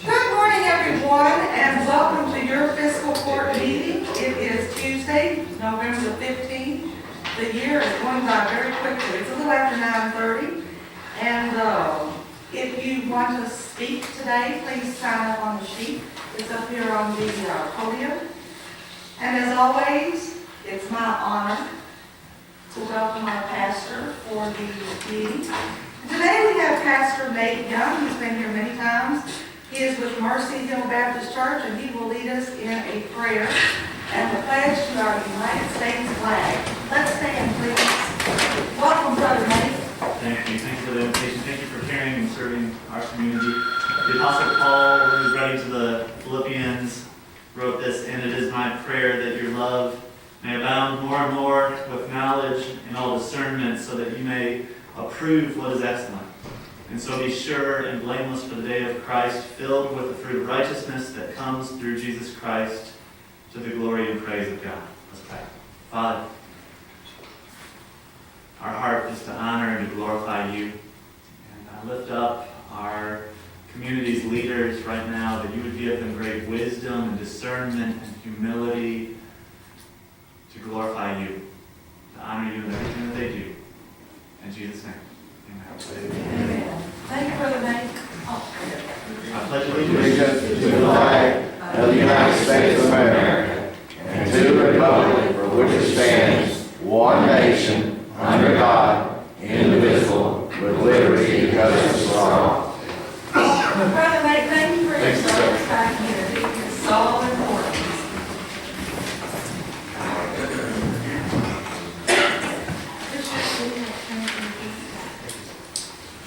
Good morning, everyone, and welcome to your fiscal court meeting. It is Tuesday, November the 15th. The year is going by very quickly. It's a little after 9:30. And if you want to speak today, please sign up on the sheet. It's up here on the podium. And as always, it's my honor to welcome our pastor for the meeting. Today we have Pastor Nate Young. He's been here many times. He is with Mercy Hill Baptist Church, and he will lead us in a prayer and the pledge to our United States flag. Let's stand, please. Welcome, Brother Nate. Thank you. Thank you for the invitation. Thank you for caring and serving our community. The Apostle Paul, when he was writing to the Philippians, wrote this, "And it is my prayer that your love may abound more and more with knowledge and all discernment, so that you may approve what is excellent. And so be sure and blameless for the day of Christ, filled with the fruit of righteousness that comes through Jesus Christ, to the glory and praise of God." Let's pray. Father, our heart is to honor and to glorify you. And I lift up our community's leaders right now, that you would give them great wisdom and discernment and humility to glorify you, to honor you in everything that they do. In Jesus' name, amen. Amen. Thank you, Brother Nate. I pledge allegiance To the flag of the United States of America and to the republic for which it stands, one nation, under God, indivisible, with liberty and justice for all. Brother Nate, thank you for your Thank you, sir. service back here. It's so important.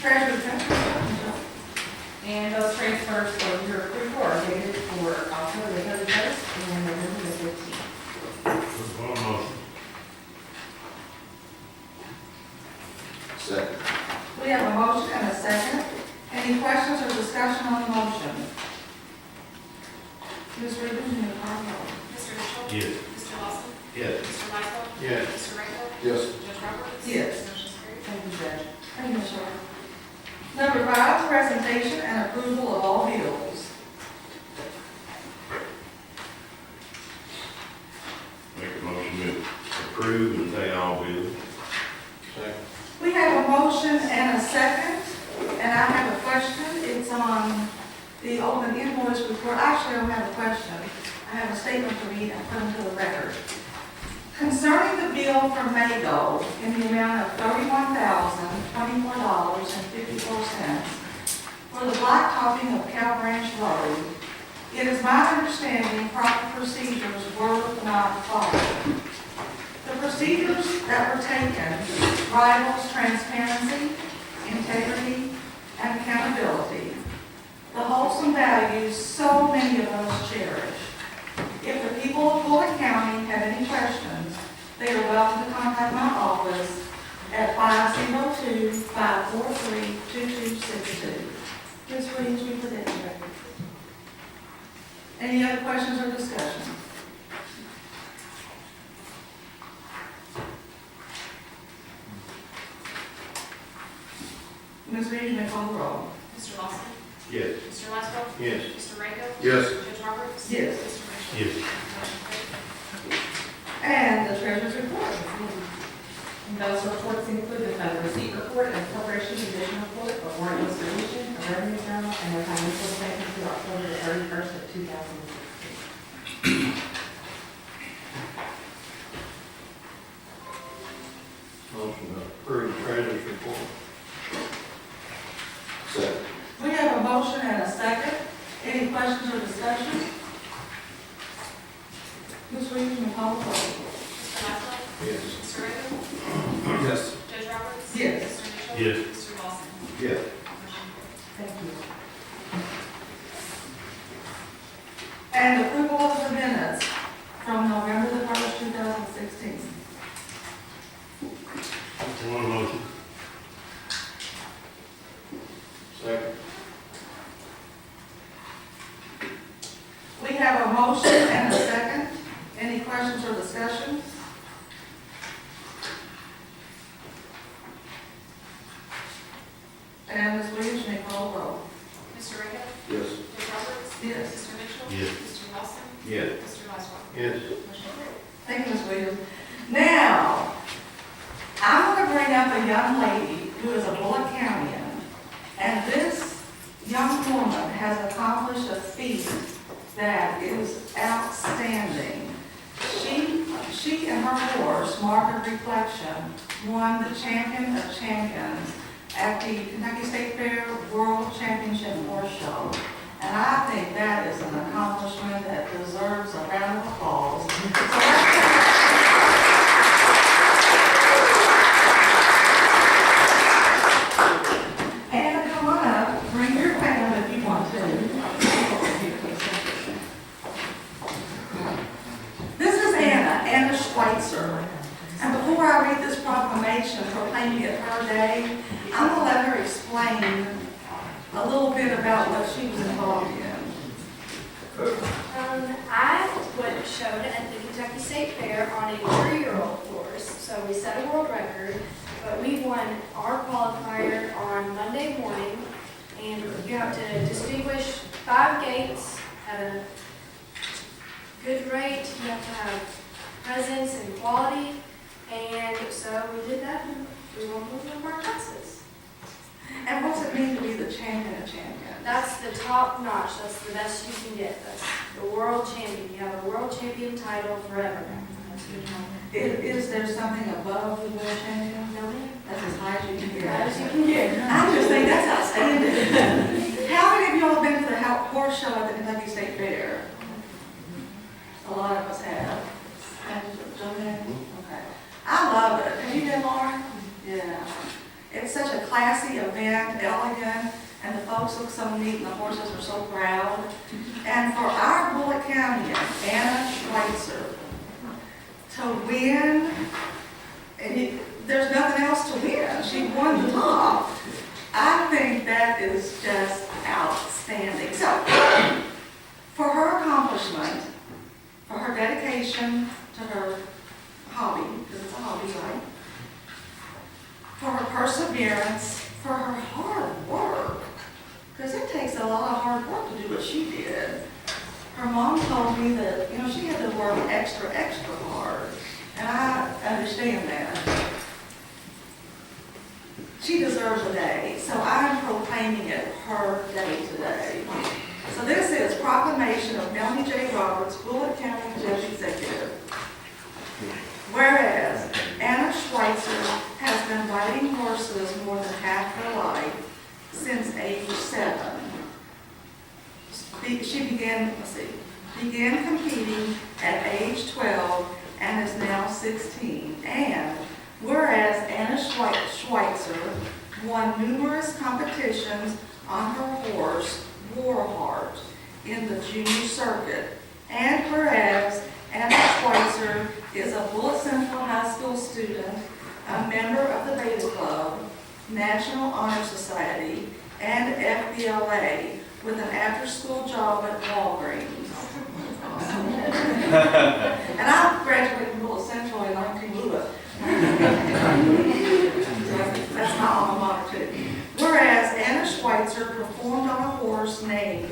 Treasurer, And those transfers for your report are dated for October the 31st and November the 15th. Second. we have a motion and a second. Any questions or discussion on the motion? Ms. Reagan, you may call the roll. Mr. Mitchell? Yes. Mr. Lawson? Yes. Mr. Michael? Yes. Mr. Rango? Yes. Judge Roberts? Yes. Motion carried. Thank you, Judge. Thank you, Ms. Short. Number 5, presentation and approval of all bills. Make a motion to approve and pay all bills. Second. We have a motion and a second, and I have a question. It's on the open invoice report. Actually, I don't have a question. I have a statement to read and put into the record. Concerning the bill from Maygo in the amount of $31,024.54 for the blacktopping of Cow Branch Road, it is my understanding proper procedures were not followed. The procedures that were taken rivals transparency, integrity, and accountability, the wholesome values so many of us cherish. If the people of Bullitt County have any questions, they are welcome to contact my office at 502-543-2262. Ms. Williams, we put that in record. Any other questions or discussion? Ms. Reed, you may call the roll. Mr. Lawson? Yes. Mr. Michael? Yes. Mr. Rango? Yes. Judge Roberts? Yes. Mr. Mitchell? Yes. Motion carried. And the treasurer's report. And those reports include the fund receipt report and corporation condition report for warrant distribution, a revenue journal, and their financial statement through October the 31st of 2016. Motion to approve treasurer's report. Second. We have a motion and a second. Any questions or discussion? Ms. Reed, you may call the roll. Mr. Michael? Yes. Mr. Rango? Yes. Judge Roberts? Yes. Mr. Mitchell? Yes. Mr. Lawson? Yes. Motion carried. Thank you. One motion. Second. We have a motion and a second. Any questions or discussion? And Ms. Williams, you may call the roll. Mr. Rickett? Yes. Ms. Roberts? Yes. Mr. Mitchell? Yes. Mr. Lawson? Yes. Mr. Laswell? Yes. Motion carried. Thank you, Ms. Williams. Now, I'm going to bring up a young lady who is a Bullitt Countyan, and this young woman has accomplished a feat that is outstanding. She and her horse, Mark of Reflection, won the Champion of Champions at the Kentucky State Fair World Championship Horse Show. And I think that is an accomplishment that deserves a round of applause. So Anna, come on up, bring your fan if you want to. This is Anna Schweitzer. And before I read this proclamation proclaiming it her day, I'm going to let her explain a little bit about what she was involved in. I showed at the Kentucky State Fair on a 3-year-old horse, so we set a world record, but we won our qualifier on Monday morning, and you have to distinguish 5 gaits at a good rate. You have to have presence and quality, and so we did that, and we won both of our classes. And what's it mean to be the champion of champions? That's the top notch. That's the best you can get. That's the world champion. You have a world champion title forever. That's good. Is there something above the world champion? No, ma'am. That's as high as you can get. As you can get. I just think that's outstanding. How many of y'all been to the horse show at the Kentucky State Fair? A lot of us have. Joanne? Okay. I love it. Have you been, Lauren? Yeah. It's such a classy event, elegant, and the folks look so neat, and the horses are so proud. And for our Bullitt County, Anna Schweitzer, to win, there's nothing else to win. She won the top. I think that is just outstanding. So, for her accomplishment, for her dedication to her hobby, because it's a hobby, right? For her perseverance, for her hard work, because it takes a lot of hard work to do what she did. Her mom told me that, she had to work extra hard, and I understand that. She deserves a day, so I'm proclaiming it her day today. So this is proclamation of Melanie J. Roberts, Bullitt County Judge Executive. Whereas Anna Schweitzer has been riding horses more than half her life, since age 7. She began competing at age 12 and is now 16. And whereas Anna Schweitzer won numerous competitions on her horse, Warheart, in the junior circuit. And whereas Anna Schweitzer is a Bullitt Central High School student, a member of the Beta Club, National Honor Society, and FBLA, with an after-school job at Walgreens. And I graduated from Bullitt Central in 19 That's my alma mater too. Whereas Anna Schweitzer performed on a horse named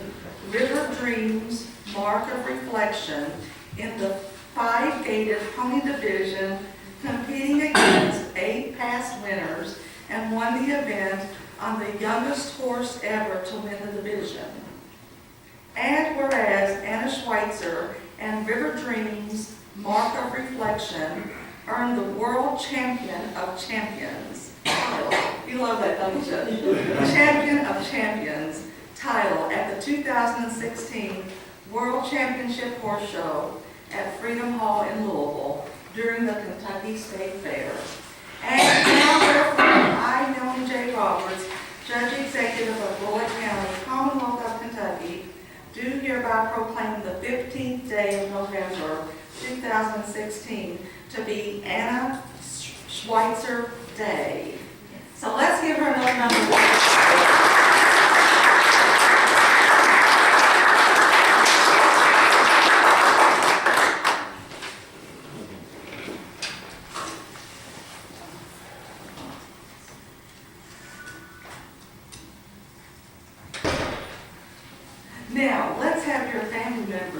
River Dreams, Mark of Reflection, in the 5-gaited pony division, competing against 8 past winners, and won the event on the youngest horse ever to win the division. And whereas Anna Schweitzer and River Dreams, Mark of Reflection, earned the World Champion of Champions title. You love that, don't you? Champion of Champions title at the 2016 World Championship Horse Show at Freedom Hall in Louisville during the Kentucky State Fair. And now therefore, I, Melanie J. Roberts, Judge Executive of Bullitt County, Commonwealth of Kentucky, do hereby proclaim the 15th day of November 2016 to be Anna Schweitzer Day.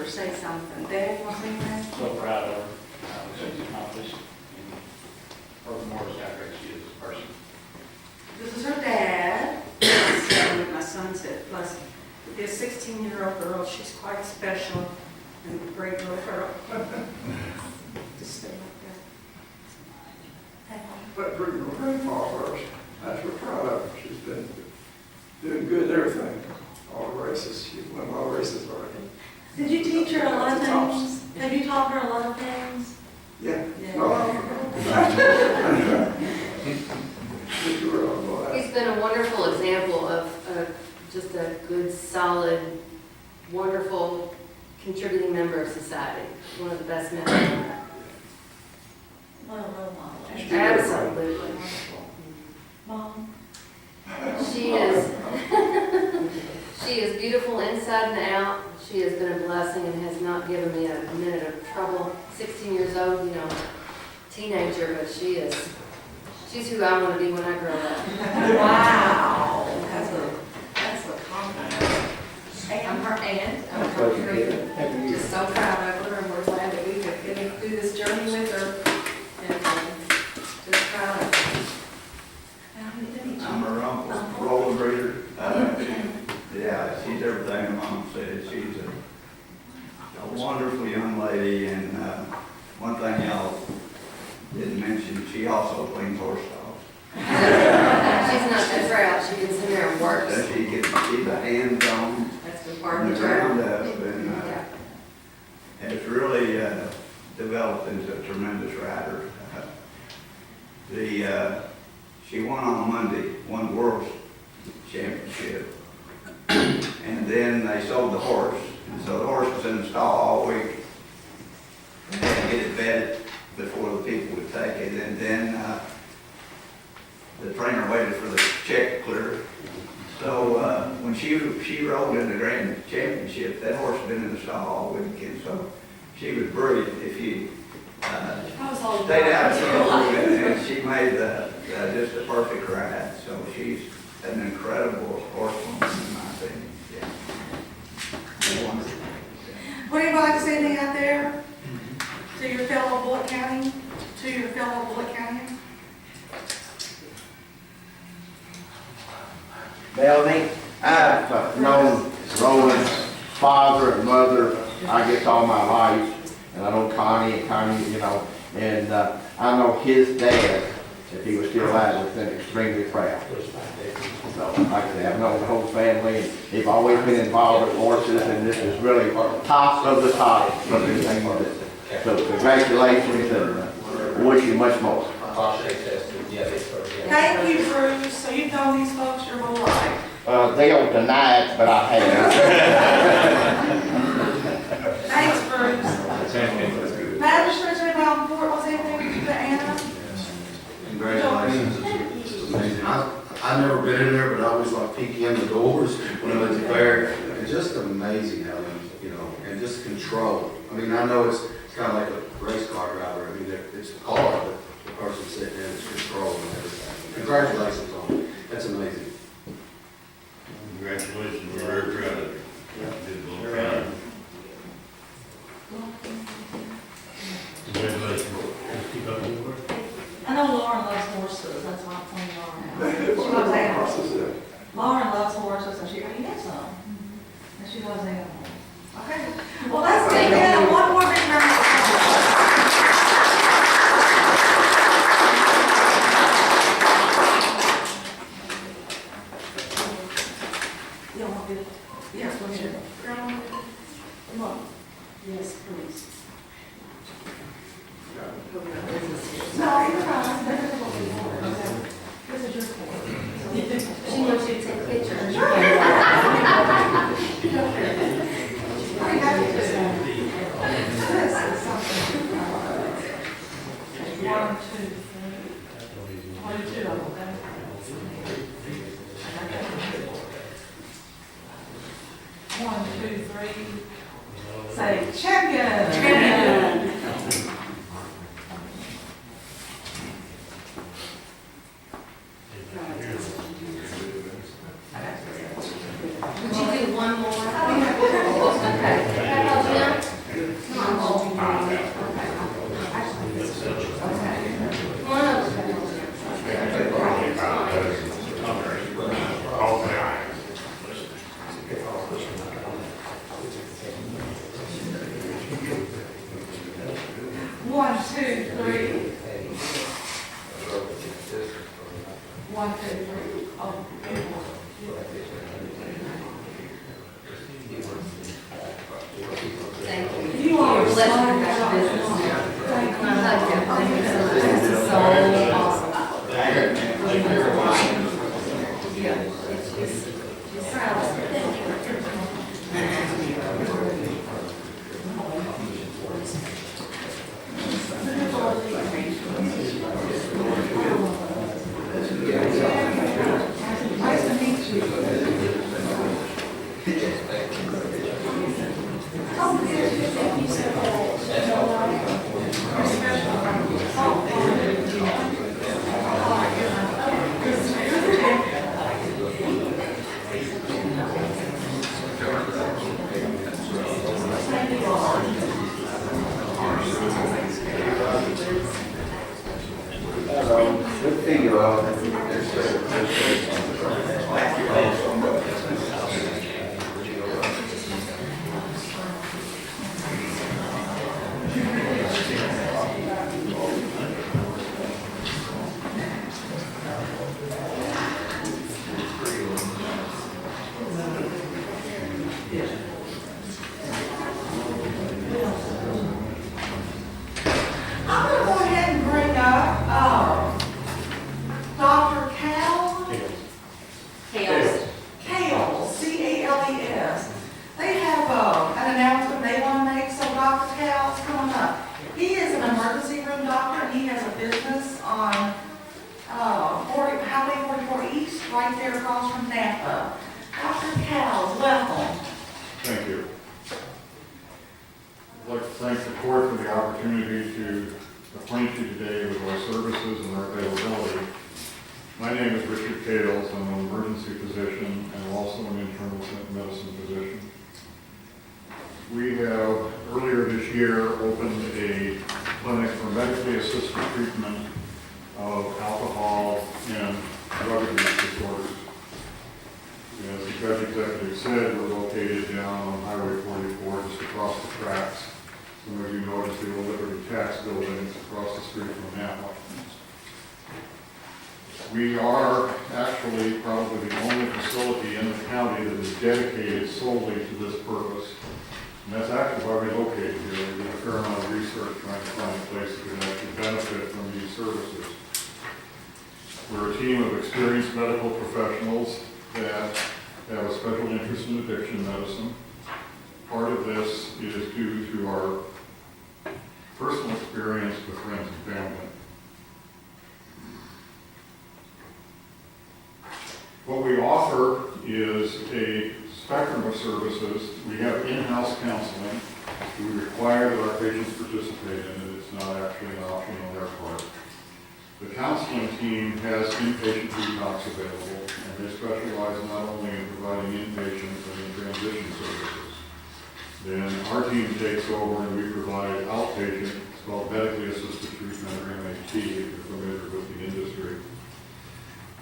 or say something. Dad, you want to say anything? So proud of her, what she's accomplished, and her more how great she is as a person. This is her dad. So my son said, plus, this 16-year-old girl, she's quite special and a great little girl. Just stay like But for your grandpa first, that's we're proud of her. She's been doing good at everything. All the races, she's won all the races already. Did you teach her a lot of things? Have you taught her a lot of things? Yeah. Yeah. He's been a wonderful example of just a good, solid, wonderful, contributing member of society. One of the best men I've ever met. What a role model. Absolutely. Mom? She is, she is beautiful inside and out. She has been a blessing and has not given me a minute of trouble. 16 years old, you know, teenager, but she's who I want to be when I grow up. Wow. That's a compliment. I'm her aunt, I'm her friend. Just so proud of her, and we're glad that we could get through this journey with her. And just proud of her. I'm her uncle's roller breeder. Yeah, she's everything her mom said. She's a wonderful young lady, and one thing y'all didn't mention, she also cleans horse stalls. She's not that proud. She gets in there and works. So she's a hands-on, That's the from part the of the ground job. up, and Yeah. has really developed into a tremendous rider. She won on Monday, won world championship, and then they sold the horse, and so the horse was in the stall all week. They had to get it vetted before the people would take it, and then the trainer waited for the check to clear. So when she rolled in the grand championship, that horse had been in the stall all weekend, so she was brilliant. If you stayed out and she made just a perfect ride. So she's an incredible horsewoman in my opinion. Yeah. Wonderful. Would anybody like to say anything out there to your fellow Bullitt County? To your fellow Bullitt County? Melanie, I've known Roland's father and mother, I guess, all my life. And I know Connie, you know, and I know his dad, if he was still alive, was extremely proud. So, like I say, I've known the whole family, and they've always been involved with horses, and this is really top of the top of everything that. So congratulations, and wish you much more. Thank you, Bruce. So you've known these folks your whole life. They'll deny it, but I have. Thanks, Bruce. Magistrates, anybody on board, was anything to Anna? Congratulations. It's amazing. I've never been in there, but I always like peeking in the doors when I went to fair. And just amazing how, you know, and just control. I mean, I know it's kind of like a race car driver. I mean, it's a car, but the person sitting in it's control and everything. Congratulations on it. That's amazing. Congratulations, we're very proud of you. Did a little proud. Congratulations. Keep up the work. I know Lauren loves horses, that's why I'm playing Lauren. She loves animals. Lauren loves horses, and she gets some. And she loves animals. Okay. Well, let's take Anna one more big round of applause. You want to do it? Yes, we'll do it. Come on. Yes, please. No, you're fine. This is your court. She wants you to take pictures. One, two, three. 22 of them. One, two, three. Say champion. Champion. Would you do one more? Okay. How about Jim? Thank you. You are Bless you, Dr. Business. Thank I love you. Thank you so much. This is so awesome. Yeah, she's proud. Nice to meet you. Good to see you all. I'm gonna go ahead and bring up, Dr. Cal. Chaos. Cales, C-A-L-E-S. They have, an announcement they want to make, so Dr. Cal's coming up. He is an emergency room doctor, and he has a business on, Highway 44 East, right there across from Napa. Dr. Cal's, welcome. Thank you. I'd like to thank the court for the opportunity to acquaint you today with our services and our availability. My name is Richard Cales. I'm an emergency physician and also an internal medicine physician. We have earlier this year opened a clinic for medically assisted treatment of alcohol and drug abuse disorders. As the judge executive said, we're located down on Highway 44, just across the tracks. Some of you notice the old Liberty Tax Building, it's across the street from Napa. We are actually probably the only facility in the county that is dedicated solely to this purpose. And that's actually why we located here. We did a fair amount of research trying to find a place that could actually benefit from these services. We're a team of experienced medical professionals that have a special interest in addiction medicine. Part of this is due to our personal experience with friends and family. What we offer is a spectrum of services. We have in-house counseling. We require that our patients participate in it. It's not actually an option on their part. The counseling team has inpatient detox available, and they specialize not only in providing inpatient but in transition services. Then our team takes over and we provide outpatient, it's called medically assisted treatment or MAT, if you're familiar with the industry.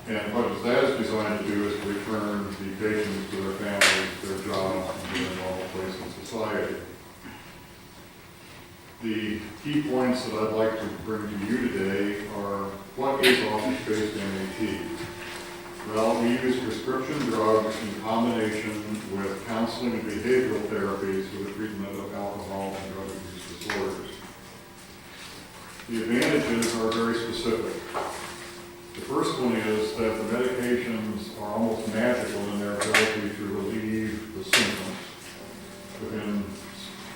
And what that is designed to do is to return the patients to their families, their jobs, and to their normal place in society. The key points that I'd like to bring to you today are, what is office-based MAT? Well, we use prescription drugs in combination with counseling and behavioral therapies for the treatment of alcohol and drug abuse disorders. The advantages are very specific. The first one is that the medications are almost magical in their ability to relieve the symptoms. Within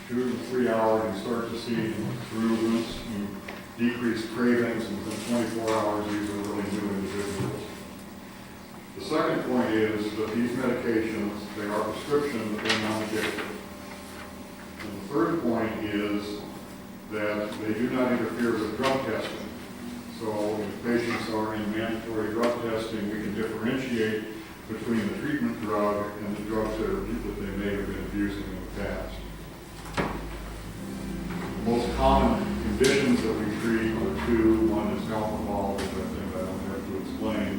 2 to 3 hours, you start to see improvements, decreased cravings, and within 24 hours, these are really new individuals. The second point is that these medications, they are prescription, but they're non-addictive. And the third point is that they do not interfere with drug testing. So if patients are in mandatory drug testing, we can differentiate between the treatment drug and the drugs that they may have been abusing in the past. The most common conditions that we treat are two. One is alcohol, which I think I don't have to explain.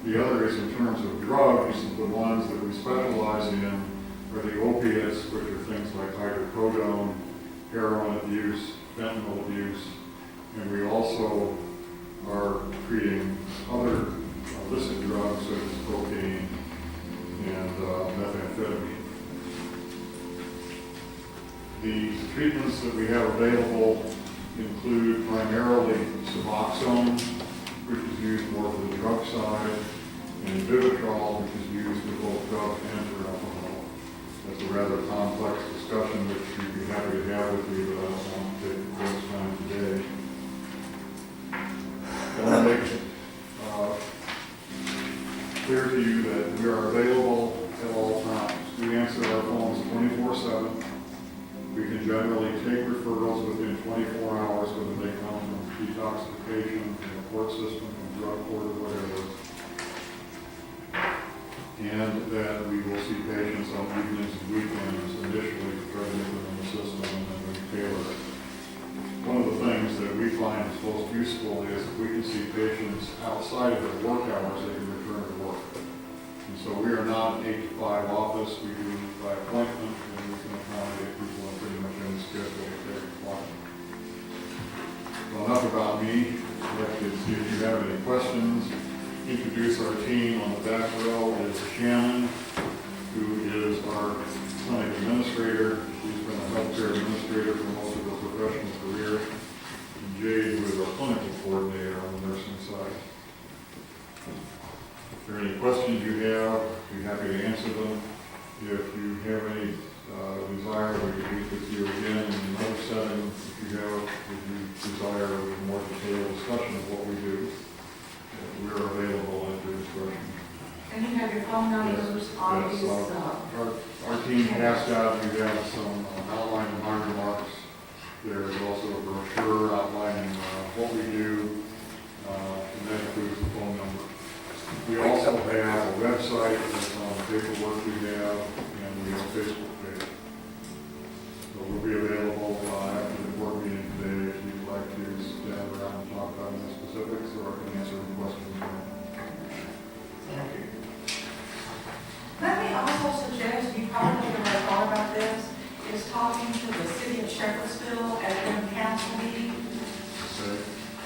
The other is in terms of drugs. The ones that we specialize in are the opiates, which are things like hydrocodone, heroin abuse, fentanyl abuse, and we also are treating other illicit drugs such as cocaine and methamphetamine. The treatments that we have available include primarily Suboxone, which is used more for the drug side, and Vivitrol, which is used for both drug and for alcohol. That's a rather complex discussion, which we'd be happy to have with you, but I don't want to take the court's time today. I want to make it clear to you that we are available at all times. We answer our phones 24/7. We can generally take referrals within 24 hours, whether they come from detoxification, from the court system, from drug court, or whatever. And that we will see patients on evenings and weekends initially to try to get them in the system, and then we tailor it. One of the things that we find is most useful is if we can see patients outside of their work hours, they can return to work. And so we are not an 8 to 5 office. We do by appointment, and we can accommodate people in pretty much any schedule that they require. Well, enough about me. I'd like to see if you have any questions. Introduce our team. On the back row is Shannon, who is our clinic administrator. She's been a healthcare administrator for most of her professional career. And Jade, who is our clinical coordinator on the nursing side. If there are any questions you have, we'd be happy to answer them. If you have any desire, we can meet with you again in another setting. If you desire a more detailed discussion of what we do, we're available at your discretion. And you have your phone numbers on Yes, these, our team passed out, we have some outline of my remarks. There's also a brochure outlining what we do, and that includes the phone number. We also have a website that's on the paperwork we have, and we have a Facebook page. So we'll be available after the board meeting today if you'd like to stand around and talk about any specifics, or I can answer any questions. Thank you. Let me also suggest, you probably have thought about this, is talking to the city of Shepherdsville at their council meeting. Okay.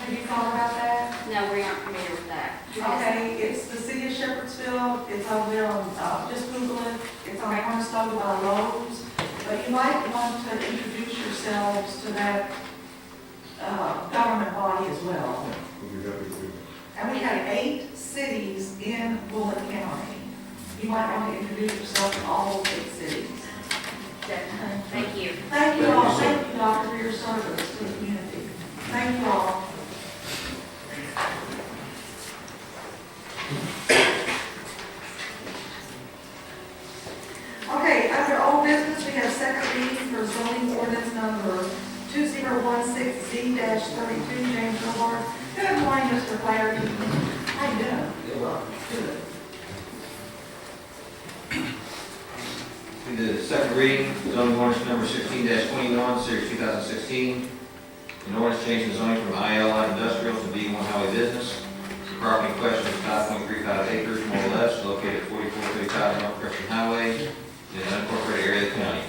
Have you thought about that? No, we aren't familiar with that. Okay, it's the city of Shepherdsville, it's over there on, just Google it, it's on Cornerstone by Lowe's. But you might want to introduce yourselves to that government body as well. We'll be happy to do that. And we have 8 cities in Bullitt County. You might want to introduce yourself to all those 8 cities. Definitely. Thank you. Thank you all, thank you, Doctor, for your service to the community. Thank you all. Okay, under old business, we have second reading for zoning ordinance number 2016-32, James Hobart. Good morning, Mr. Flaherty. How you doing? Good. The second reading, zoning ordinance number 16-21, series 2016. An ordinance changing the zoning from IL light industrial to B1 highway business. The property in question is 5.35 acres, more or less, located at 4435 North Preston Highway, in an unincorporated area of the county.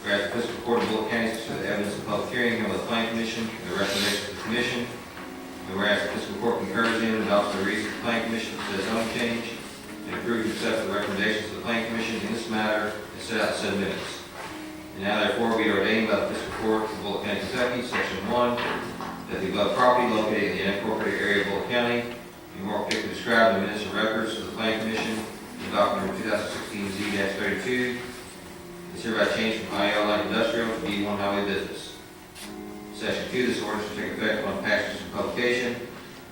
Whereas the fiscal court of Bullitt County considered the evidence of public hearing held by the planning commission and the recommendation of the commission. And whereas the fiscal court concurs in and adopts the reasons of the planning commission for the zoning change, and approves and accepts the recommendations of the planning commission in this matter and set out said minutes. And now therefore be ordained by the fiscal court of Bullitt County, Kentucky, section 1, that the above property located in the unincorporated area of Bullitt County be more particularly described in the minutes and records of the planning commission in document number 2016-Z-32 is hereby changed from IL light industrial to B1 highway business. Section 2, this ordinance will take effect upon passage and publication.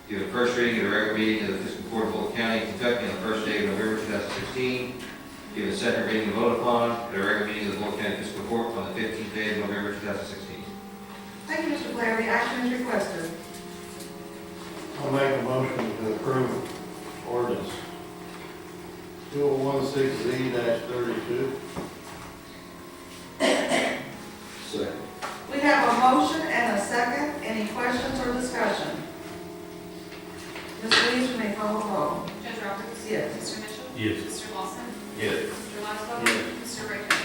Given first reading at a regular meeting of the fiscal court of Bullitt County, Kentucky on the first day of November 2016. Given second reading and vote upon at a regular meeting of the Bullitt County Fiscal Court on the 15th day of November 2016. Thank you, Mr. Flaherty. Action is requested. I'll make a motion to approve ordinance 2016Z-32. Second. We have a motion and a second. Any questions or discussion? Ms. Lee, you may call the roll. Judge Roberts? Yes. Mr. Mitchell? Yes. Mr. Lawson? Yes. Mr. Laszlo? Yes. Mr. Richter?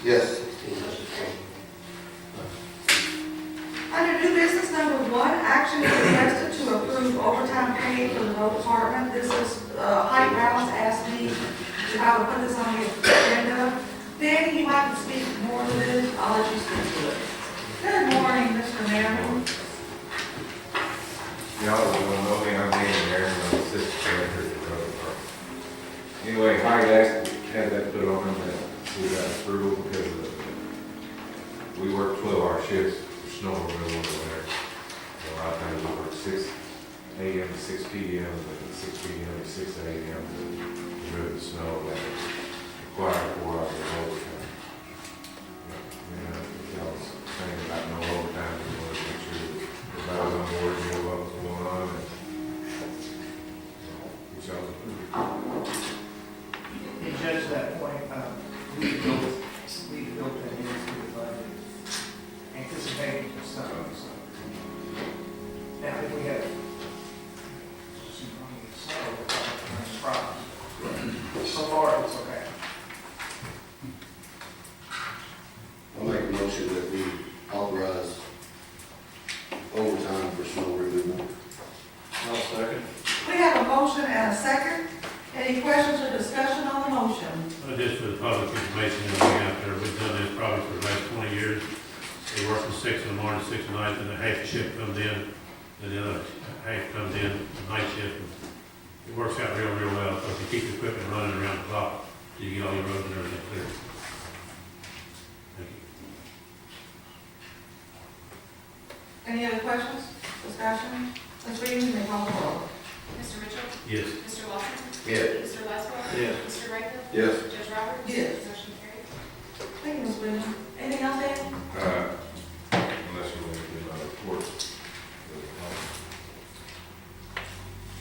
Yes. Motion carried. Under new business number 1, action is requested to approve approve overtime pay for the road department. This is, Height Rouse asked me if I would put this on the agenda. Danny, you might speak more to this, I'll let you speak to it. Good morning, Mr. Merrill. Y'all don't know me, I'm Danny Aaron, I'm the assistant director of the road department. Anyway, Hyde asked, had that put on him, that we got approval because of we work 12-hour shifts for snow removal over there. So a lot of times we work 6 a.m. to 6 p.m., and 6 p.m. to 6 a.m. to remove the snow that require 4 hours of overtime. Y'all was saying about no overtime, we wanted to make sure everybody was on board, knew what was going on, and which I was approved. And Judge, to that point, we built that into the budget, anticipating some. Now, if we have some money in snow, that's a problem. So far, it's okay. I'll make a motion that we authorize overtime for snow removal. I'll second. We have a motion and a second. Any questions or discussion on the motion? Just for the public information, out there, we've done this probably for the last 20 years. They work from 6 in the morning, 6 at night, and the half shift comes in, and the other half comes in, the night shift. It works out real well, so if you keep the equipment running around the clock, so you get all your roads and everything clear. Thank you. Any other questions, discussion? Ms. Reed, you may call the roll. Mr. Mitchell? Yes. Mr. Lawson? Yes. Mr. Westbrook? Yes. Mr. Riker? Yes. Judge Roberts? Yes. Motion carried. Thank you, Ms. Williams. Anything else, Dan? Unless you want to do my report.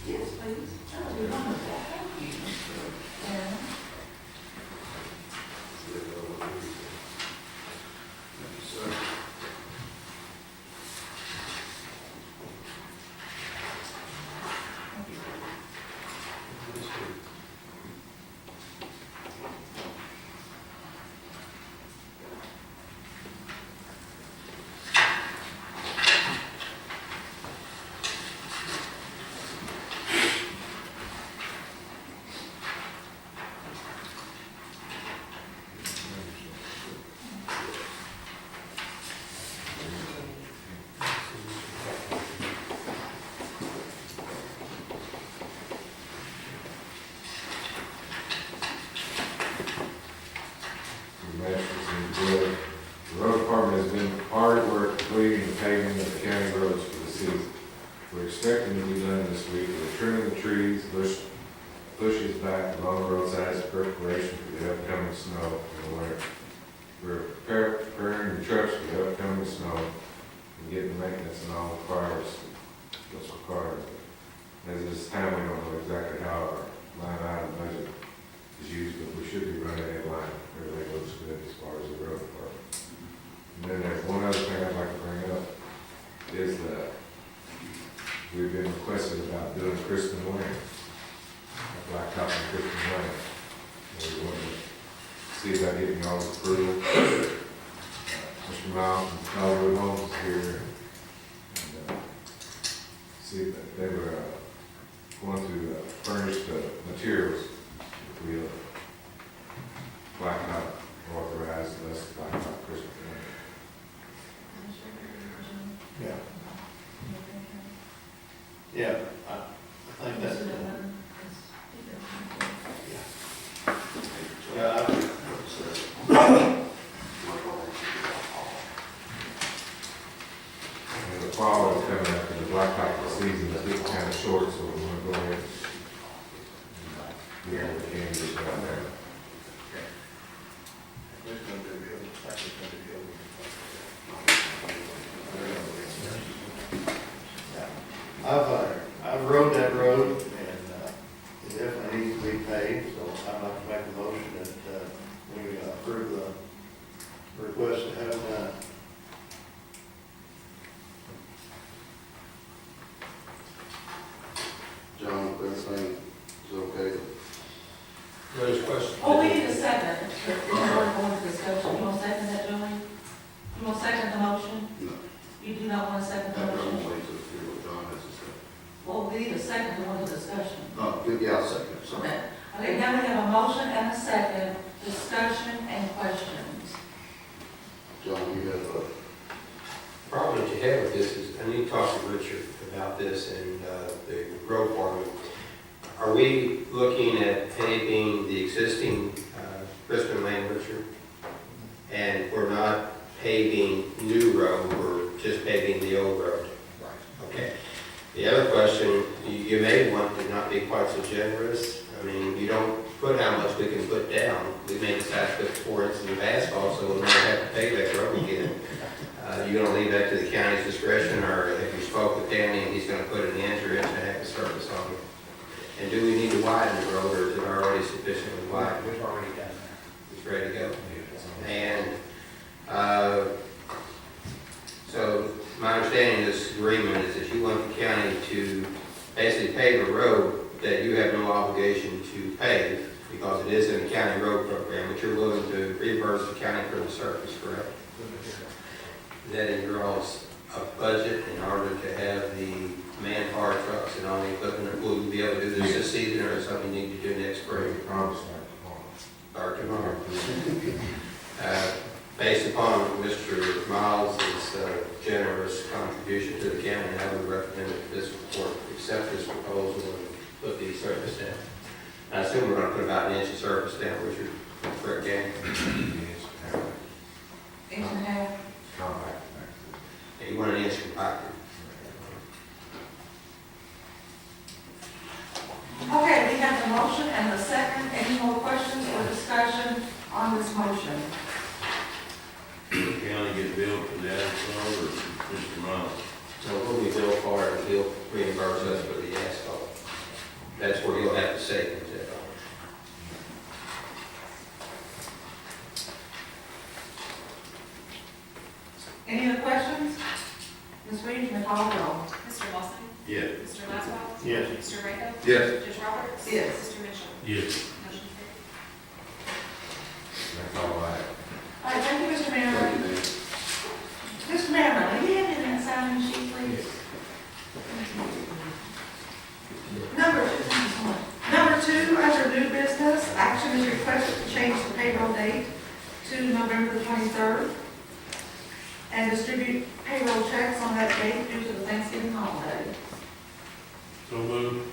Yes, please. That would be wonderful. Thank you, Mr. Aaron. The road department has been hard at work completing the paving of the county roads for the season. We're expecting to be done this week. We're trimming the trees, bushes back along the roadsides in preparation for the upcoming snow in the winter. We're preparing the trucks for the upcoming snow and getting maintenance and all requires what's required. As of this time, we don't know exactly how our line item budget is used, but we should be running in line. Everything looks good as far as the road department. And then there's one other thing I'd like to bring up, is that we've been requested about doing Kristen Lane, Blacktop and Kristen Lane. We want to see about getting y'all's approval. Mr. Miles from Calvary Homes is here. And, see that they were going to furnish the materials if we Blacktop authorized us Blacktop Kristen Lane. Yeah. Yeah, I think that's. Yeah. And the fall is coming up, and the blacktop season is getting kind of short, so we want to go ahead and yeah, we can get down there. I've rode that road, and it definitely needs to be paved, so I'd like to make a motion that we approve the request to have it done. John, everything is okay? There's a question. Oh, we need a second. We're going to discussion. You want to second that, Joey? You want to second the motion? No. You do not want to second the I'd rather motion? wait to hear what John has to say. Well, Okay, now we have a motion and a second, discussion and questions. John, you got a vote? Problem that you have with this is, I need to talk to Richard about this and the road department. Are we looking at paving the existing Crispin Lane, Richard? And we're not paving new road, we're just paving the old road? Right. Okay. The other question, you may want to not be quite so generous. I mean, you don't put how much we can put down. We may decide to put 4 inches of asphalt, so we'll never have to pay that road again. You're gonna leave that to the county's discretion, or if you spoke with Danny and he's gonna put an inch or inch and a half of surface on it? And do we need to widen the road, or is it already sufficiently wide? We've already done that. It's ready to go. And, so my understanding of this agreement is that you want the county to basically pave a road that you have no obligation to pave because it is in the county road program, but you're willing to reimburse the county for the surface, correct? Is that in your all's budget in order to have the manpower trucks and all the equipment? Will you be able to do this season, or is it something you need to do next spring? Or tomorrow? Based upon Mr. Miles' generous contribution to the county, I would recommend that this court accept this proposal and put the surface down. I assume we're going to put about an inch of surface down, Richard, correct, gang? Inch and a half. Yeah, you want an inch compacted. Okay, we have the motion and the second. Any more questions or discussion on this motion? Will the county get billed for that as or Mr. Miles? So we'll be billed for it, and he'll reimburse us for the asphalt. That's where he'll have the savings at. Any other questions? Ms. Williams, may call the roll. Mr. Lawson? Yes. Mr. Laswell? Yes. Mr. Rego? Yes. Judge Roberts? Yes. Mr. Mitchell? Yes. Motion carried. That's all I have. All right, thank you, Mr. Merriman. Mr. Merriman, will you hand in that signing sheet, please? Number two, under new business, action is requested to change the payroll date to November the 23rd and distribute payroll checks on that date due to the Thanksgiving holiday. So moved.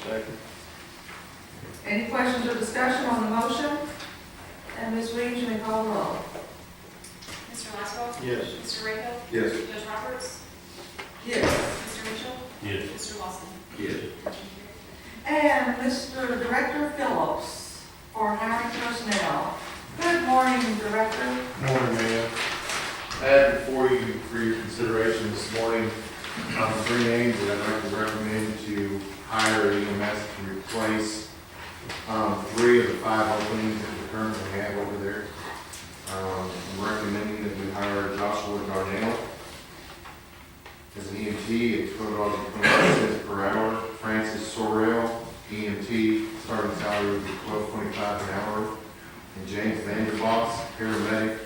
Second. Any questions or discussion on the motion? And Ms. Williams, you may call the roll. Mr. Laswell? Yes. Mr. Rego? Yes. Judge Roberts? Yes. Mr. Mitchell? Yes. Mr. Lawson? Yes. Motion carried. And Mr. Director Phillips for hiring personnel. Good morning, Director. Morning, Mayor. I have before you for your consideration this morning, 3 names that I'd like to recommend to hire EMS to replace 3 of the 5 openings that we currently have over there. I'm recommending that we hire Joshua Darnell as an EMT at $12.25 per hour. Francis Sorrell, EMT, starting salary would be $12.25 an hour. And James Vanderboss, paramedic,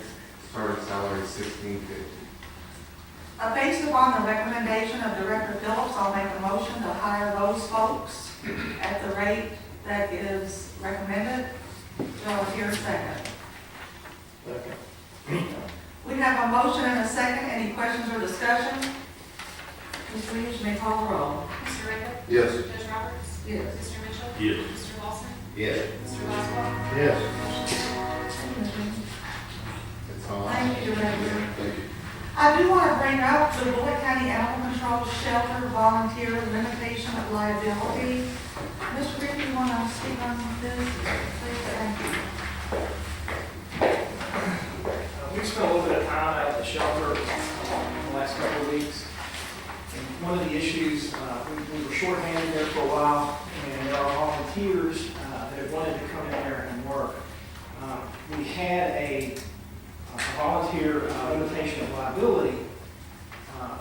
starting salary is $16.50. Based upon the recommendation of Director Phillips, I'll make a motion to hire those folks at the rate that is recommended. Do I hear a second? Second. We have a motion and a second. Any questions or discussion? Ms. Williams, you may call the roll. Mr. Rego? Yes. Judge Roberts? Yes. Mr. Mitchell? Yes. Mr. Lawson? Yes. Mr. Laswell? Yes. That's all I have. Thank you, Director. Thank you. I do want to bring up the Bullitt County Animal Control Shelter Volunteer Limitation of Liability. Mr. Rick, you want to speak on this? Please, thank you. We spent a little bit of time out at the shelter in the last couple of weeks. And one of the issues, we were shorthanded there for a while, and there are volunteers that wanted to come in there and work. We had a volunteer limitation of liability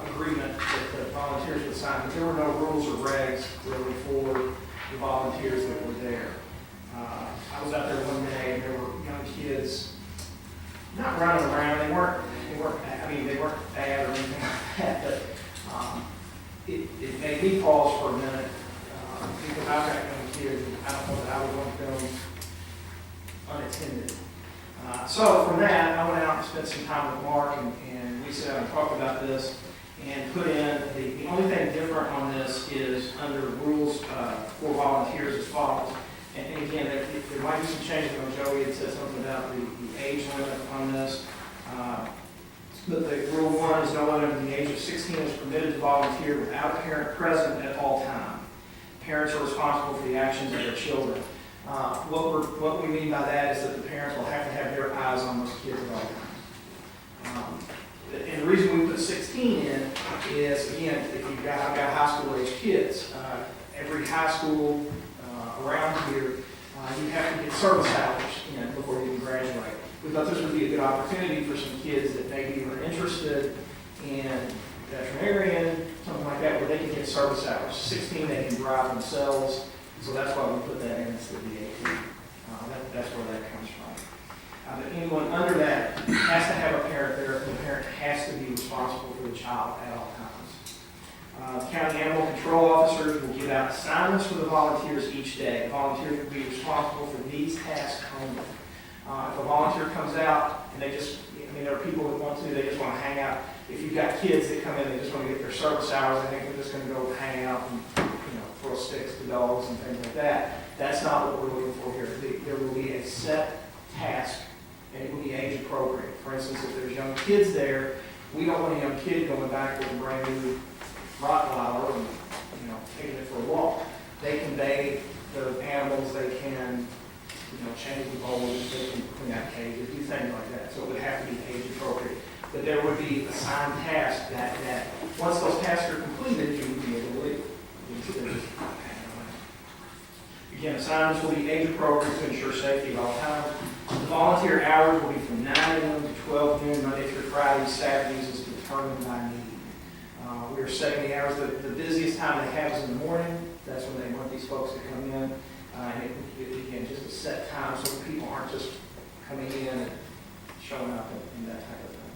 agreement that the volunteers would sign, but there were no rules or regs really for the volunteers that were there. I was out there one day, and there were young kids not running around. They weren't bad or anything like that, but it made me pause for a minute because I've got young kids, and I don't know that filmed unattended. So from that, I went out and spent some time with Mark, and we sat down and talked about this, and put in, the only thing different on this is under rules for volunteers as follows. And again, there might be some changes. Joey had said something about the age limit on this. But the rule 1 is no one under the age of 16 is permitted to volunteer without a parent present at all times. Parents are responsible for the actions of their children. What we mean by that is that the parents will have to have their eyes on those kids at all times. And the reason we put 16 in is, again, if I've got high school age kids, every high school around here, you have to get service hours in before you can graduate. We thought this would be a good opportunity for some kids that maybe are interested in veterinarian, something like that, where they can get service hours. 16, they can drive themselves, so that's why we put that in instead of the 18. That's where that comes from. But anyone under that has to have a parent there, and the parent has to be responsible for the child at all times. County animal control officers will give out assignments for the volunteers each day. Volunteers will be responsible for these tasks only. If a volunteer comes out and there are people that want to, they just want to hang out. If you've got kids that come in, they just want to get their service hours, I think they're just going to go hang out and throw sticks to dogs and things like that. That's not what we're looking for here. There will be a set task, and it will be age appropriate. For instance, if there's young kids there, we don't want a young kid going back with a brand new Rottweiler and taking it for a walk. They can bathe the animals, they can change the bowls, they can clean out cages, do things like that. So it would have to be age appropriate. But there would be assigned tasks that once those tasks are completed, you would be able to leave. Again, assignments will be age appropriate to ensure safety at all times. The volunteer hours will be from 9 a.m. to 12 noon, Monday through Friday. Saturdays is determined by need. We are setting the hours. The busiest time they have is in the morning. That's when they want these folks to come in. And again, just a set time so that people aren't just coming in and showing up and that type of thing.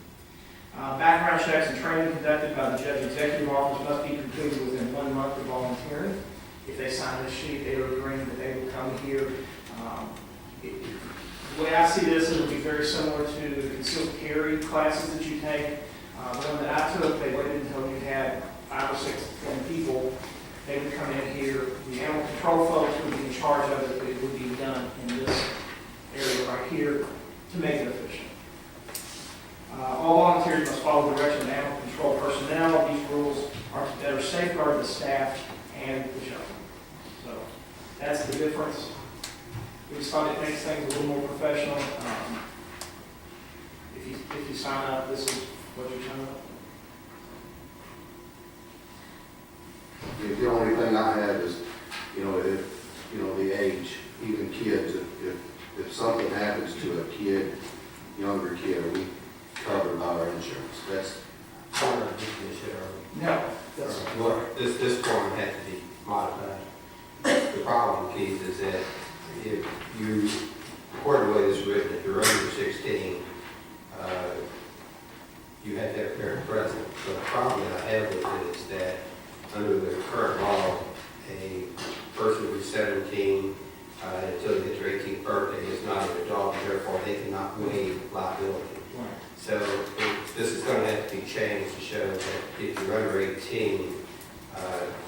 Background checks and training conducted by the judge executive office must be completed within 1 month of volunteering. If they sign this sheet, they are agreeing that they will come here. The way I see this, it will be very similar to the concealed carry classes that you take. The one that I took, they waited until you had 5 or 6 or 10 people. They would come in here. The animal control folks would be in charge of it. It would be done in this area right here to make it efficient. All volunteers must follow the direction of animal control personnel. These rules are to better safeguard the staff and the shelter. So that's the difference. We just thought it makes things a little more professional. If you sign up, this is what you're signing up. The only thing I have is, the age, even kids, if something happens to a kid, younger kid, are we covered by our insurance? That's. No. Well, this form had to be modified. The problem, Keith, is that if you, according to the way this is written, if you're under 16, you have to have a parent present. So the problem that I have with it is that under the current law, a person who's 17 until they get their 18th birthday is not an adult, and therefore they cannot waive liability. So this is going to have to be changed to show that if you're under 18,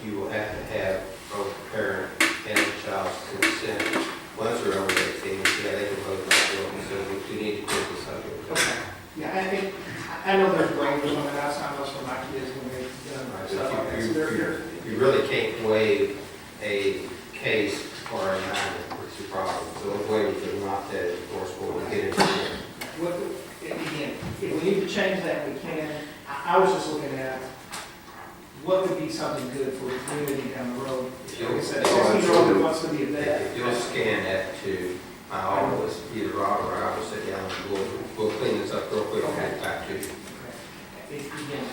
you will have to have both the parent and the child's consent. Once they're over 18, yeah, they can vote liability. So we need to take this up. Okay. Yeah, I know there's waivers on that. I signed those for my kids when they stuff like that. So they're here. You really can't waive a case or a matter, which is a problem. So those waivers are not that enforceable. We'll get into it. Again, if we need to change that, we can. I was just looking at what would be something good for the community down the road. Like I said, 16-year-old who wants to be a vet. If you'll scan that to my office, either Rob or I will sit down and we'll clean this up real quick and get back to you. Okay. Again,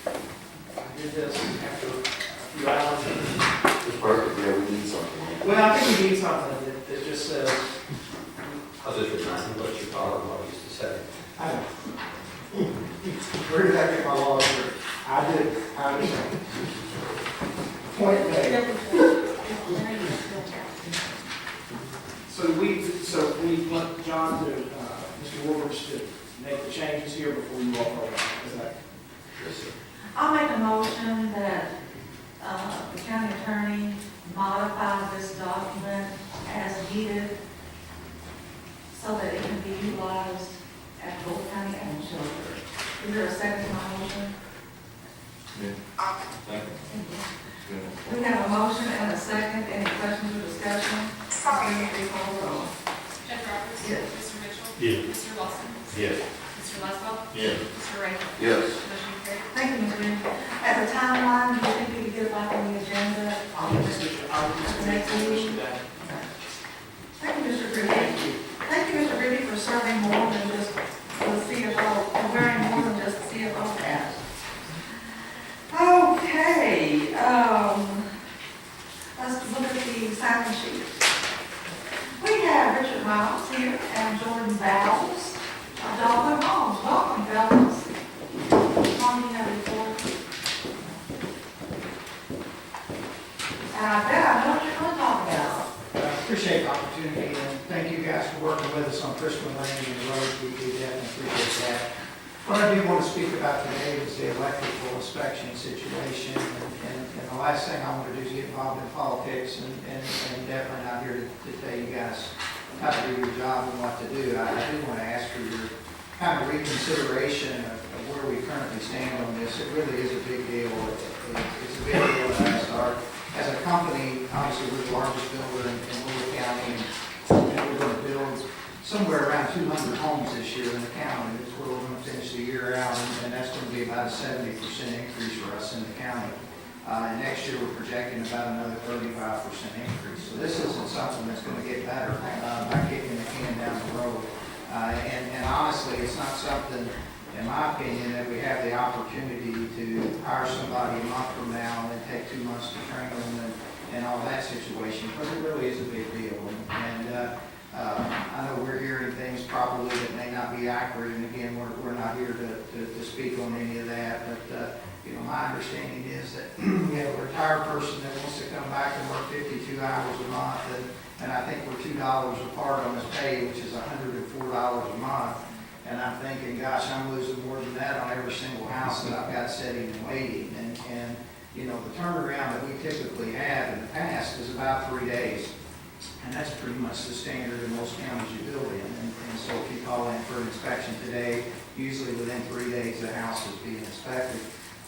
I did this after a few hours. It's perfect, yeah, we need something. Well, I think we need something that just says. I'll just remind you what your father-in-law used to say. I know. Where did I get my law degree? I did. I understand. Point made. So we want John to, Mr. Woolridge to make the changes here before you walk over. Is that? Yes, sir. I'll make a motion that the county attorney modify this document as needed so that it can be utilized at Bullitt County Animal Shelter. Is there a second to my motion? We have a motion and a second. Any questions or discussion? Please call the roll. Judge Roberts? Yes. Mr. Mitchell? Yes. Mr. Lawson? Yes. Mr. Laszlo? Yes. Mr. Ray? Yes. Motion carried. Thank you, Ms. Green. As a timeline, do you think we could get it back on the agenda? Next meeting? Thank you, Mr. Green. Thank you, Mr. Green, for serving more than just the CFO, and wearing more than just the CFO hat. Okay, let's look at the sign sheet. We have Richard Miles here and Jordan Bowles of Dogwood Homes. Welcome, fellas. How many have you for? And I bet I know what you're going to talk about. Appreciate the opportunity, and thank you guys for working with us on Fiscal Lane and the road. We definitely appreciate that. What I do want to speak about today is the electrical inspection situation, and the last thing I want to do is get involved in politics, and definitely not here to tell you guys how to do your job and what to do. I do want to ask for your kind of reconsideration of where we currently stand on this. It really is a big deal. It's a big deal to us. As a company, obviously, we're the largest builder in Bullitt County, and we're going to build somewhere around 200 homes this year in the county. That's where we're going to finish the year out, and that's going to be about a 70% increase for us in the county. And next year, we're projecting about another 35% increase. So this isn't something that's going to get better by kicking the can down the road. And honestly, it's not something, in my opinion, that we have the opportunity to hire somebody a month from now and then take 2 months to train them and all that situation, because it really is a big deal. And I know we're hearing things probably that may not be accurate, and again, we're not here to speak on any of that, but my understanding is that we have a retired person that wants to come back and work 52 hours a month, and I think we're $2 apart on his pay, which is $104 a month. And I'm thinking, gosh, I'm losing more than that on every single house that I've got sitting and waiting. And the turnaround that we typically have in the past is about 3 days. And that's pretty much the standard in most counties you build in. And so if you call in for an inspection today, usually within 3 days the house is being inspected.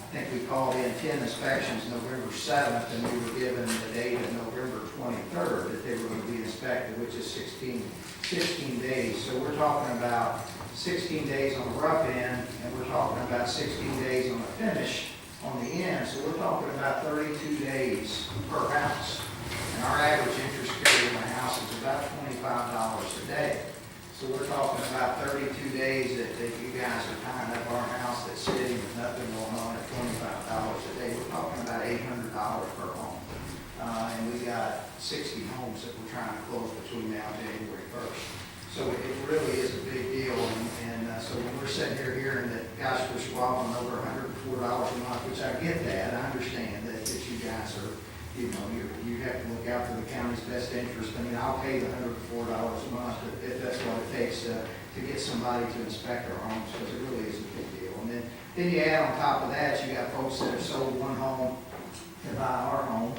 I think we called in 10 inspections November 7th, and we were given the date of November 23rd that they were going to be inspected, which is 16 days. So we're talking about 16 days on the rough end, and we're talking about 16 days on the finish on the end. So we're talking about 32 days per house. And our average interest rate in my house is about $25 a day. So we're talking about 32 days that you guys are tying up our house that's sitting with nothing going on at $25 a day. We're talking about $800 per home. And we got 60 homes that we're trying to close between now and January 1st. So it really is a big deal. And so when we're sitting here hearing that, gosh, we're squabbling over $104 a month, which I get that, I understand that you guys are, you have to look out for the county's best interest. I mean, I'll pay the $104 a month if that's what it takes to get somebody to inspect our homes, because it really is a big deal. And then you add on top of that, you got folks that have sold one home to buy our home.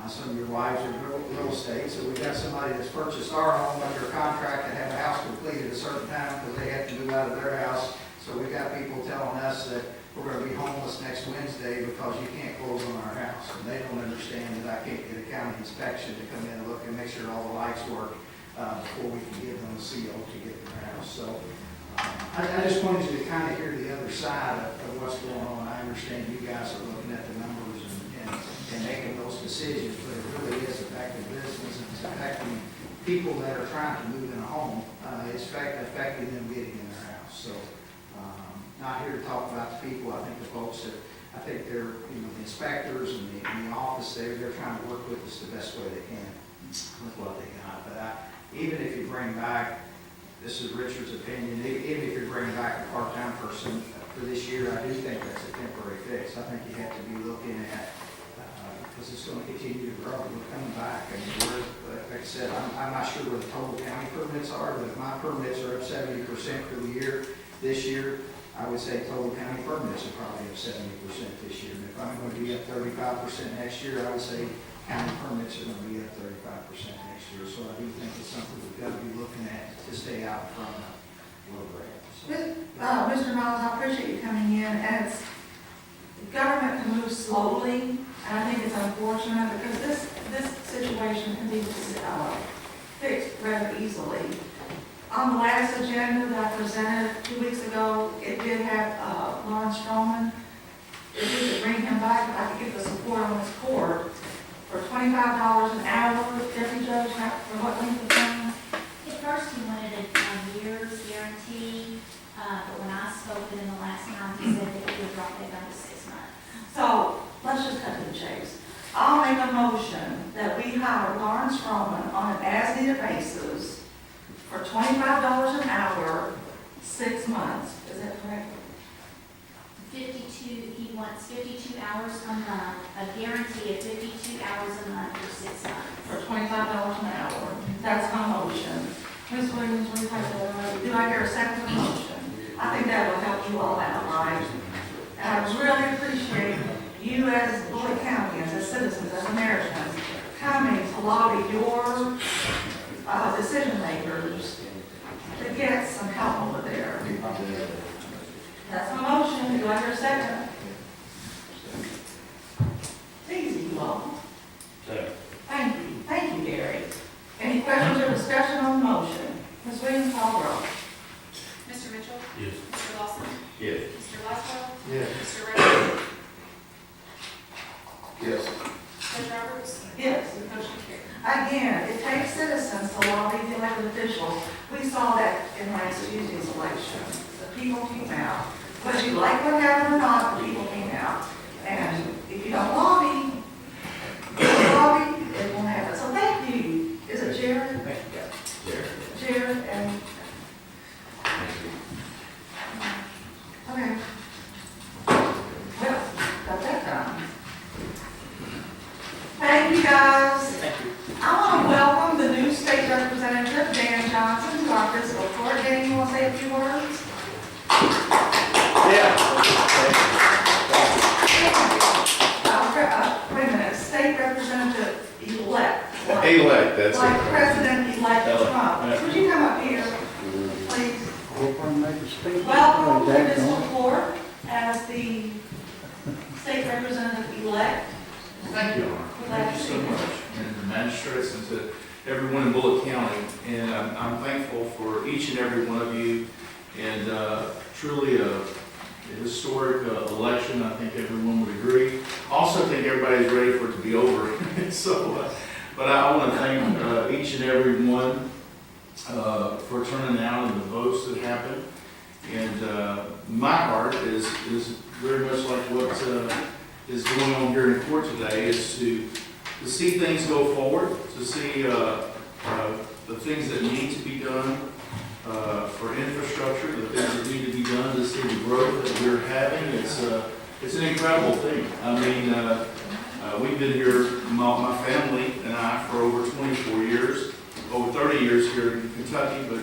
Some of your wives are real estate, so we've got somebody that's purchased our home under a contract to have a house completed at a certain time because they have to move out of their house. So we've got people telling us that we're going to be homeless next Wednesday because you can't close on our house. And they don't understand that I can't get a county inspection to come in and look and make sure all the lights work before we can give them a CO to get their house. So I just wanted you to kind of hear the other side of what's going on. I understand you guys are looking at the numbers and making those decisions, but it really is affecting business, and it's affecting people that are trying to move in a home. It's affecting them getting in their house. So not here to talk about the people. I think the folks that, I think they're, the inspectors and the office there, they're trying to work with us the best way they can with what they got. But even if you bring back, this is Richard's opinion, even if you're bringing back a part-time person for this year, I do think that's a temporary fix. I think you have to be looking at because it's going to continue to grow. We're coming back, and like I said, I'm not sure where the total county permits are, but if my permits are up 70% for the year, this year, I would say total county permits are probably up 70% this year. And if I'm going to be up 35% next year, I would say county permits are going to be up 35% next year. So I do think it's something we've got to be looking at to stay out front of Little Red. Mr. Miles, I appreciate you coming in, and it's, government can move slowly, and I think it's unfortunate because this situation can be fixed rather easily. On the last agenda that I presented 2 weeks ago, it did have Lawrence Stroman. If we could bring him back, if I could get the support on his court for $25 an hour, Deputy Judge, for what length of time? At first, he wanted a year's guarantee, but when I spoke with him the last time, he said that he would drop that down to 6 months. So, let's just cut to the chase. I'll make a motion that we hire Lawrence Stroman on an as-needed basis for $25 an hour, 6 months. Is that correct? 52, he wants 52 hours a month, a guarantee of 52 hours a month for 6 months. For $25 an hour. That's my motion. Ms. Williams, will you take that? Do I hear a second motion? I think that will help you all out, right? And I really appreciate you as Bullitt County, as citizens, as Americans, coming to lobby your decision makers to get some help over there. That's my motion. Do I hear a second? It's easy, you all. Thank you. Thank you, Gary. Any questions or discussion on the motion? Ms. Williams, call roll. Mr. Mitchell? Yes. Mr. Lawson? Yes. Mr. Laszlo? Yes. Mr. Ray? Yes. Judge Roberts? Yes. Motion carried. Again, it takes citizens to lobby the elected officials. We saw that in last Tuesday's election. The people came out. Whether you like what happened or not, the people came out. And if you don't lobby, it won't happen. So thank you. Is it Jared? Jared and... Okay. Well, got that done. Thank you, guys. Thank you. I want to welcome the new state representative, Dan Johnson, to our fiscal court. Dan, you want to say a few words? Wait a minute, state representative-elect. Elect, that's it. Like President-elect Trump. Would you come up here, please? Welcome to the fiscal court as the state representative-elect. Thank you, Honor. Thank you so much, and the magistrates and to everyone in Bullitt County. And I'm thankful for each and every one of you, and truly a historic election. I think everyone would agree. Also think everybody's ready for it to be over. So, but I want to thank each and every one for turning out and the votes that happened. And my heart is very much like what is going on here in court today, is to see things go forward, to see the things that need to be done for infrastructure, the things that need to be done to see the growth that we're having. It's an incredible thing. I mean, we've been here, my family and I, for over 24 years, over 30 years here in Kentucky, but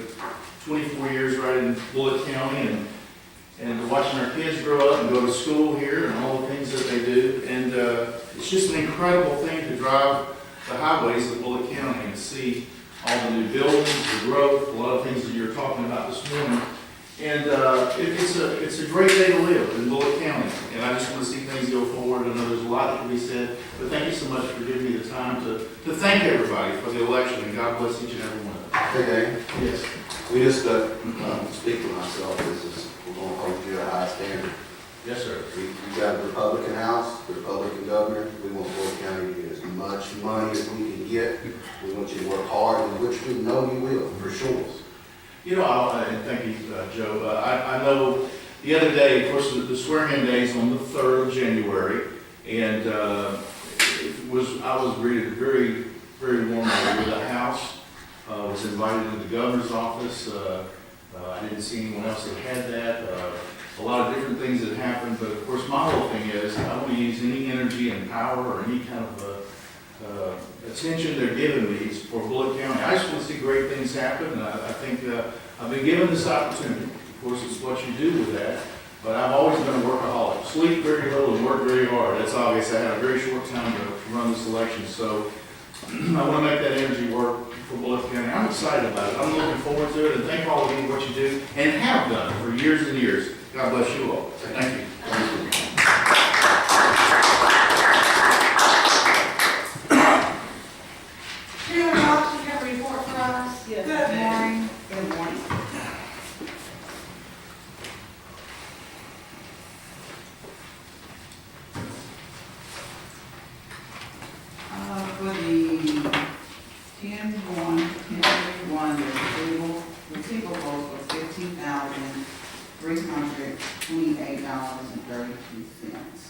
24 years right in Bullitt County, and watching our kids grow up and go to school here and all the things that they do. And it's just an incredible thing to drive the highways of Bullitt County and see all the new buildings, the growth, a lot of things that you're talking about this morning. And it's a great day to live in Bullitt County. And I just want to see things go forward. I know there's a lot that can be said, but thank you so much for giving me the time to thank everybody for the election, and God bless each and every one of them. Hey, Dan. Yes. We just, speak for myself, we're going to hold you at a high standard. Yes, sir. We've got a Republican House, the Republican governor. We want Bullitt County to get as much money as we can get. We want you to work hard, and which we know you will, for sure. You know, and thank you, Joe. I know the other day, of course, the swearing-in day is on the 3rd of January, and I was greeted very, very warmly with the House. Was invited to the governor's office. I didn't see anyone else that had that. a lot of different things that happen, but of course, my whole thing is, I don't use any energy and power or any kind of attention they're giving me for Bullitt County. I just want to see great things happen, and I think I've been given this opportunity. Of course, it's what you do with that, but I've always been a workaholic. Sleep very little and work very hard. That's obvious. I had a very short time to run this election, so I want to make that energy work for Bullitt County. I'm excited about it. I'm looking forward to it, and thank all of you for what you do and have done for years and years. God bless you all. Thank you. Sheila Knox, you have a report for us? Yes. Good morning. Good morning. For the 10/1, the receivables were $15,328.32.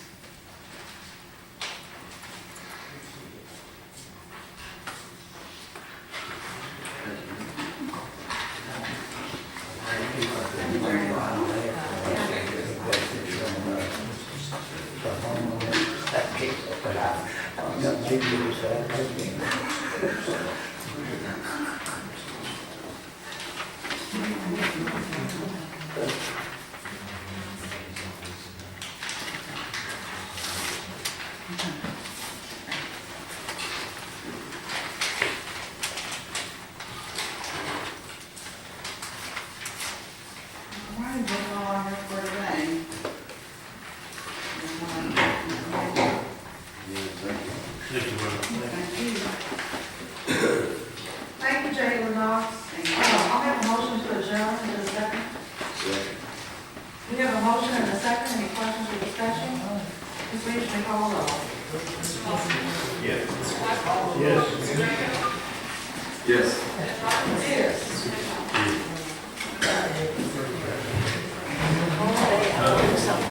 All right, that's all I have for today. Thank you, Will. Thank you. Thank you, Jayla Knox. I'll have a motion to adjourn in a second. Second. We have a motion and a second. Any questions or discussion? Ms. Reed, may call roll. Yes. Yes. Yes.